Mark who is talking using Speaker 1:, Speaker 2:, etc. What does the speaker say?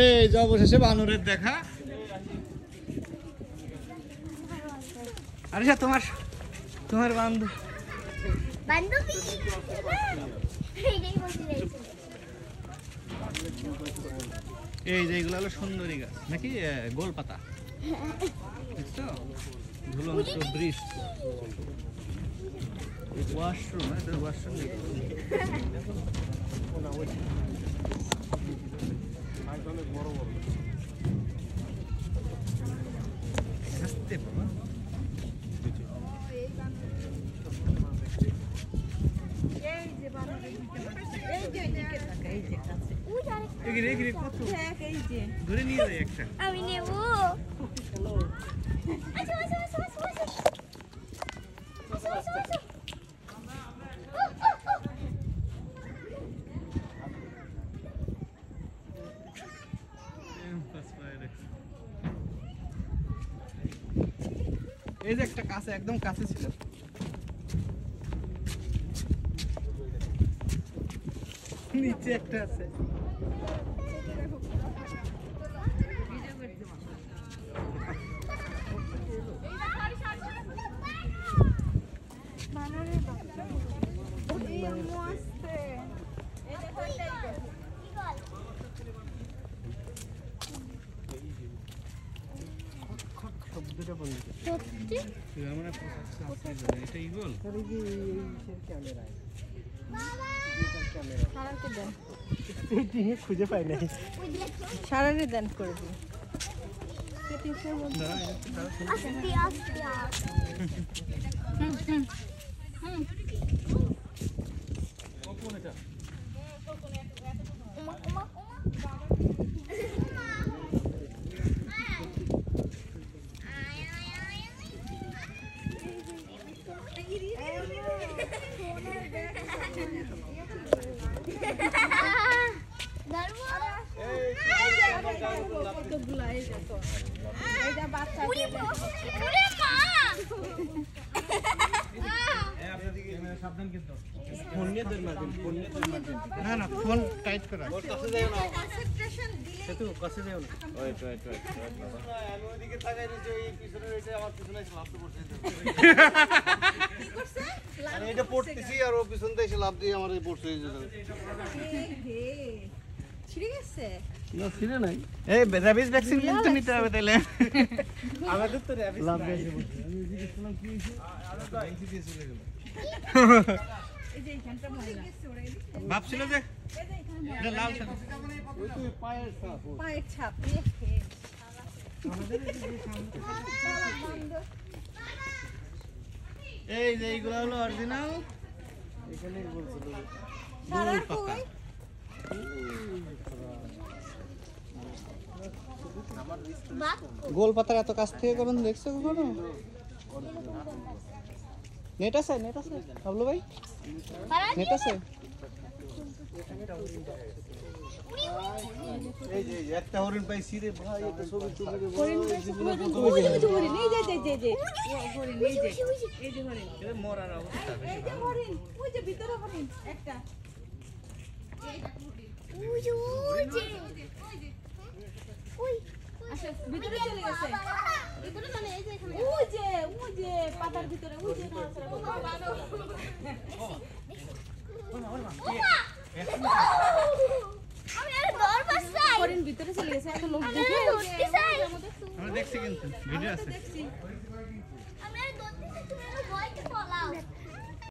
Speaker 1: এই যে অবশেষে বানরের দেখা। আরে তোমার তোমার বান্ধব
Speaker 2: বান্ধবী
Speaker 1: এই যে এগুলো হলো সুন্দরী গাছ নাকি গোলপাতা, বুঝছো? ঝুলন্ত ব্রিজ, ওয়াশরুম, ওয়াশরুম হাসতে বাবা। ধরে নিয়ে যাই একটা।
Speaker 2: আমি নেব।
Speaker 1: এই যে একটা কাছে, একদম কাছে ছিল। নিচে একটা আছে। খুঁজে পাই নাই,
Speaker 3: সারারে দেন করে দিন।
Speaker 1: না না ফোন টাইট করা।
Speaker 4: এটা পড়তেছি আর ও পিছন থেকে এসে লাভ দিয়ে আমার পড়ছে।
Speaker 3: ছিঁড়ে গেছে?
Speaker 4: না ছিঁড়ে নাই।
Speaker 1: এই র্যাবিস ভ্যাকসিন কিন্তু নিতে হবে তাহলে।
Speaker 4: আমাদের তো র্যাবিস লাভ দিয়েছে বলছে। আমি জিজ্ঞেস করলাম কি হইছে? আমরা আইসি দিয়ে চলে গেল।
Speaker 3: এই যে এখানটা ময়লা।
Speaker 1: ভাবছিল যে এটা লাল ছাপ।
Speaker 4: ওই তো পায়ের ছাপ।
Speaker 3: পায়ের ছাপ।
Speaker 1: এই যে এইগুলো হলো অরিজিনাল।
Speaker 4: এখানেই বলছিল।
Speaker 3: সারা কই?
Speaker 1: গোল পাতার এত কাছ থেকে কখন দেখছো কখনো? নেট আছে, নেট আছে বাবলু ভাই, নেট আছে?
Speaker 4: এই যে একটা হরিণ পাইছি রে ভাই, একটা ছবি তুলে রে ভাই।
Speaker 3: ওই যে হরিণ, এই যে হরিণ, এই যে হরিণ।
Speaker 1: এটা মরার অবস্থা।
Speaker 3: এই যে হরিণ, ওই যে ভিতরে হরিণ একটা। আচ্ছা ভিতরে চলে গেছে। ওই যে পাতার ভিতরে ওই যে হরিণ ভিতরে চলে গেছে। এত লোক দেখে
Speaker 1: আমরা দেখছি কিন্তু ভিডিও আছে।
Speaker 3: দেখছি।